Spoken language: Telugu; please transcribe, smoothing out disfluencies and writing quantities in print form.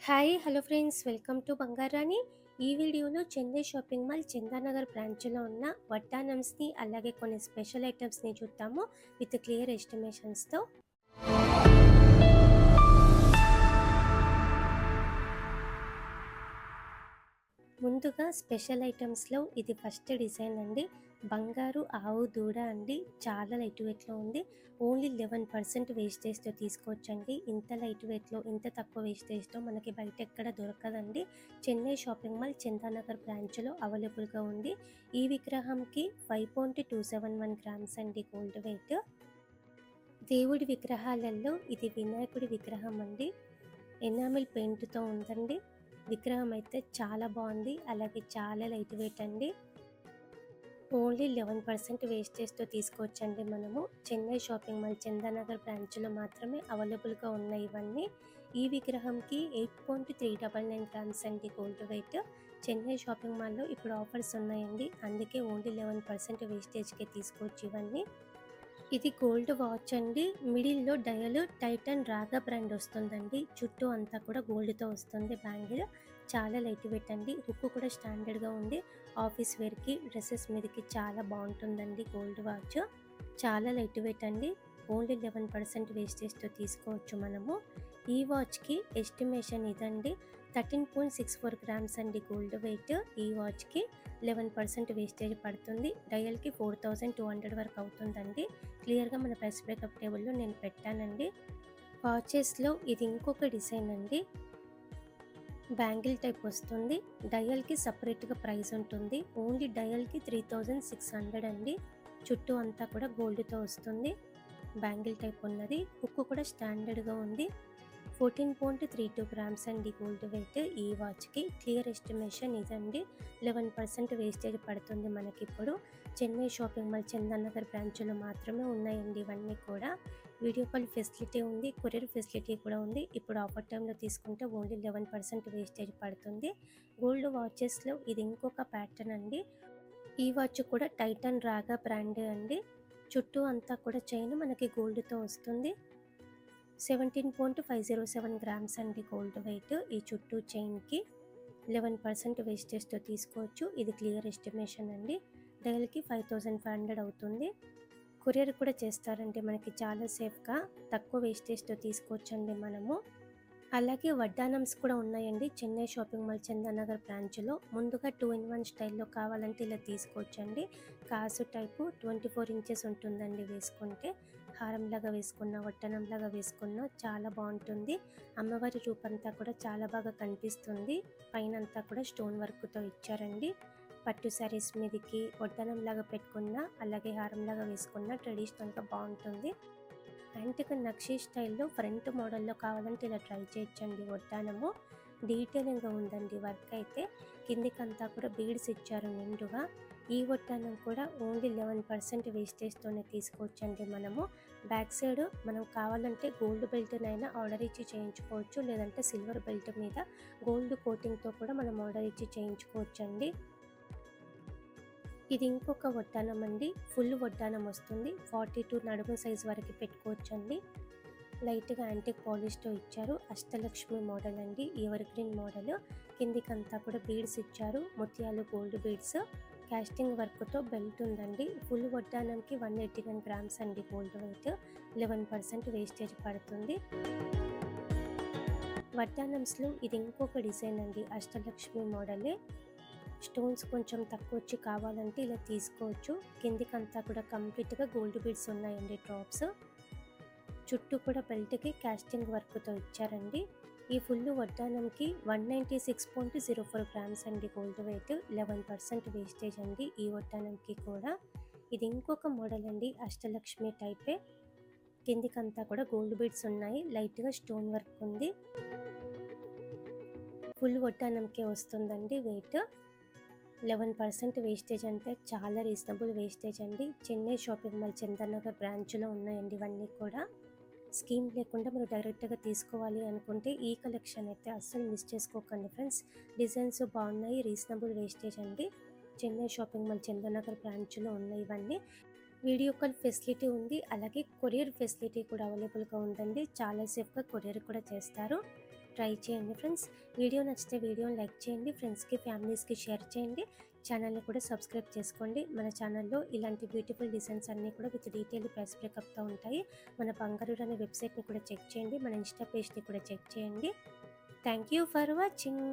Hi hello friends, welcome to Bangarani. ఈ వీడియోలో చెన్నై షాపింగ్ మాల్ చందానగర్ బ్రాంచ్లో ఉన్న వడ్డానమ్స్ని అలాగే కొన్ని స్పెషల్ ఐటమ్స్ని చూద్దాము విత్ క్లియర్ ఎస్టిమేషన్స్తో. ముందుగా స్పెషల్ ఐటమ్స్లో ఇది ఫస్ట్ డిజైన్ అండి. బంగారు ఆవు దూడ అండి. చాలా లైట్ వెయిట్లో ఉంది. ఓన్లీ 11% వేస్టేజ్తో తీసుకోవచ్చండి. ఇంత లైట్ వెయిట్లో ఇంత తక్కువ వేస్టేజ్తో మనకి బయట ఎక్కడ దొరకదండి. చెన్నై షాపింగ్ మాల్ చందానగర్ బ్రాంచ్లో అవైలబుల్గా ఉంది. ఈ విగ్రహంకి 5.271 గ్రామ్స్ అండి గోల్డ్ వెయిట్. దేవుడి విగ్రహాలలో ఇది వినాయకుడి విగ్రహం అండి. ఎనామిల్ పెయింట్తో ఉందండి. విగ్రహం అయితే చాలా బాగుంది, అలాగే చాలా లైట్ వెయిట్ అండి. ఓన్లీ 11% వేస్టేజ్తో తీసుకోవచ్చండి. మనము చెన్నై షాపింగ్ మాల్ చందానగర్ బ్రాంచ్లో మాత్రమే అవైలబుల్గా ఉన్నాయి ఇవన్నీ. ఈ విగ్రహంకి 8.399 గ్రామ్స్ అండి గోల్డ్ వెయిట్. చెన్నై షాపింగ్ మాల్లో ఇప్పుడు ఆఫర్స్ ఉన్నాయండి, అందుకే ఓన్లీ 11% వేస్టేజ్కే తీసుకోవచ్చు ఇవన్నీ. ఇది గోల్డ్ వాచ్ అండి. మిడిల్లో డయల్ టైటన్ రాగా బ్రాండ్ వస్తుందండి. చుట్టూ అంతా కూడా గోల్డ్తో వస్తుంది బ్యాంగిల్. చాలా లైట్ వెయిట్ అండి. హుక్ కూడా స్టాండర్డ్గా ఉంది. ఆఫీస్ వేర్కి డ్రెస్సెస్ మీదకి చాలా బాగుంటుందండి గోల్డ్ వాచ్. చాలా లైట్ వెయిట్ అండి. ఓన్లీ 11% వేస్టేజ్తో తీసుకోవచ్చు మనము. ఈ వాచ్కి ఎస్టిమేషన్ ఇదండి. 13.64 గ్రామ్స్ అండి గోల్డ్ వెయిట్. ఈ వాచ్కి 11% వేస్టేజ్ పడుతుంది. డయల్కి 4200 వరకు అవుతుందండి. క్లియర్గా మన ప్రైస్ బ్రేకప్ టేబుల్లో నేను పెట్టానండి. వాచెస్లో ఇది ఇంకొక డిజైన్ అండి. బ్యాంగిల్ టైప్ వస్తుంది. డయల్కి సపరేట్గా ప్రైస్ ఉంటుంది. ఓన్లీ డయల్కి 3600 అండి. చుట్టూ అంతా కూడా గోల్డ్తో వస్తుంది. బ్యాంగిల్ టైప్ ఉన్నది. హుక్ కూడా స్టాండర్డ్గా ఉంది. 14.32 గ్రామ్స్ అండి గోల్డ్ వెయిట్. ఈ వాచ్కి క్లియర్ ఎస్టిమేషన్ ఇదండి. 11% వేస్టేజ్ పడుతుంది మనకి ఇప్పుడు. చెన్నై షాపింగ్ మాల్ చందానగర్ బ్రాంచ్లో మాత్రమే ఉన్నాయండి ఇవన్నీ కూడా. వీడియో కాల్ ఫెసిలిటీ ఉంది, కొరియర్ ఫెసిలిటీ కూడా ఉంది. ఇప్పుడు ఆఫర్ టైంలో తీసుకుంటే ఓన్లీ 11% వేస్టేజ్ పడుతుంది. గోల్డ్ వాచెస్లో ఇది ఇంకొక ప్యాటర్న్ అండి. ఈ వాచ్ కూడా టైటన్ రాగా బ్రాండే అండి. చుట్టూ అంతా కూడా చైన్ మనకి గోల్డ్తో వస్తుంది. 17.507 గ్రామ్స్ అండి గోల్డ్ వెయిట్. ఈ చుట్టూ చైన్కి 11% వేస్టేజ్తో తీసుకోవచ్చు. ఇది క్లియర్ ఎస్టిమేషన్ అండి. డైల్కి 5500 అవుతుంది. కొరియర్ కూడా చేస్తారండి మనకి చాలా సేఫ్గా. తక్కువ వేస్టేజ్తో తీసుకోవచ్చండి మనము. అలాగే వడ్డానమ్స్ కూడా ఉన్నాయండి చెన్నై షాపింగ్ మాల్ చందానగర్ బ్రాంచ్లో. ముందుగా 2-in-1 స్టైల్లో కావాలంటే ఇలా తీసుకోవచ్చండి. కాసు టైపు 24 ఇంచెస్ ఉంటుందండి. వేసుకుంటే హారంలాగా వేసుకున్న, వడ్డానంలాగా వేసుకున్న చాలా బాగుంటుంది. అమ్మవారి రూపంతా కూడా చాలా బాగా కనిపిస్తుంది. పైన అంతా కూడా స్టోన్ వర్క్తో ఇచ్చారండి. పట్టు శారీస్ మీదకి వడ్డానంలాగా పెట్టుకున్న, అలాగే హారంలాగా వేసుకున్న ట్రెడిషనల్గా బాగుంటుంది. యాంటిక్ నక్షీ స్టైల్లో ఫ్రంట్ మోడల్లో కావాలంటే ఇలా ట్రై చేయొచ్చండి. వడ్డానము డీటెయిలింగ్గా ఉందండి. వర్క్ అయితే కిందికంతా కూడా బీడ్స్ ఇచ్చారు నిండుగా. ఈ వడ్డానం కూడా ఓన్లీ 11% వేస్టేజ్తోనే తీసుకోవచ్చండి మనము. బ్యాక్ సైడ్ మనం కావాలంటే గోల్డ్ బెల్ట్నైనా ఆర్డర్ ఇచ్చి చేయించుకోవచ్చు, లేదంటే సిల్వర్ బెల్ట్ మీద గోల్డ్ కోటింగ్తో కూడా మనం ఆర్డర్ ఇచ్చి చేయించుకోవచ్చండి. ఇది ఇంకొక వడ్డానం అండి. ఫుల్ వడ్డానం వస్తుంది. 42 నడుము సైజ్ వరకు పెట్టుకోవచ్చండి. లైట్గా యాంటిక్ పాలిష్తో ఇచ్చారు. అష్టలక్ష్మి మోడల్ అండి. Evergreen model. కిందికంతా కూడా బీడ్స్ ఇచ్చారు. ముత్యాలు గోల్డ్ బీడ్స్. కాస్టింగ్ వర్క్తో బెల్ట్ ఉందండి. ఫుల్ వడ్డానంకి 189 గ్రామ్స్ అండి గోల్డ్ వెయిట్. 11% వేస్టేజ్ పడుతుంది. వడ్డానమ్స్లో ఇది ఇంకొక డిజైన్ అండి. అష్టలక్ష్మి మోడలే. స్టోన్స్ కొంచెం తక్కువ వచ్చి కావాలంటే ఇలా తీసుకోవచ్చు. కిందికంతా కూడా కంప్లీట్గా గోల్డ్ బీడ్స్ ఉన్నాయండి డ్రాప్స్. చుట్టూ కూడా బెల్ట్కి కాస్టింగ్ వర్క్తో ఇచ్చారండి. ఈ ఫుల్ వడ్డానంకి 196.04 గ్రామ్స్ అండి గోల్డ్ వెయిట్. 11% వేస్టేజ్ అండి ఈ వడ్డానంకి కూడా. ఇది ఇంకొక మోడల్ అండి. అష్టలక్ష్మి టైపే. కిందికంతా కూడా గోల్డ్ బీడ్స్ ఉన్నాయి. లైట్గా స్టోన్ వర్క్ ఉంది. ఫుల్ వడ్డానంకే వస్తుందండి వెయిట్. 11% వేస్టేజ్ అంటే చాలా రీజనబుల్ వేస్టేజ్ అండి. చెన్నై షాపింగ్ మాల్ చందానగర్ బ్రాంచ్లో ఉన్నాయండి ఇవన్నీ కూడా. స్కీమ్ లేకుండా మీరు డైరెక్ట్గా తీసుకోవాలి అనుకుంటే ఈ కలెక్షన్ అయితే అస్సలు మిస్ చేసుకోకండి ఫ్రెండ్స్. డిజైన్స్ బాగున్నాయి, రీజనబుల్ వేస్టేజ్ అండి. చెన్నై షాపింగ్ మాల్ చందానగర్ బ్రాంచ్లో ఉన్నాయి ఇవన్నీ. వీడియో కాల్ ఫెసిలిటీ ఉంది, అలాగే కొరియర్ ఫెసిలిటీ కూడా అవైలబుల్గా ఉందండి. చాలా సేఫ్గా కొరియర్ కూడా చేస్తారు. ట్రై చేయండి ఫ్రెండ్స్. వీడియో నచ్చితే వీడియోని లైక్ చేయండి, ఫ్రెండ్స్కి ఫ్యామిలీస్కి షేర్ చేయండి. ఛానల్ని కూడా సబ్స్క్రైబ్ చేసుకోండి. మన ఛానల్లో ఇలాంటి బ్యూటిఫుల్ డిజైన్స్ అన్నీ కూడా విత్ డీటెయిల్ ప్రైస్ బ్రేకప్తో ఉంటాయి. మన బంగారు అనే వెబ్సైట్ని కూడా చెక్ చేయండి, మన ఇన్స్టా పేజ్ని కూడా చెక్ చేయండి. Thank you for watching.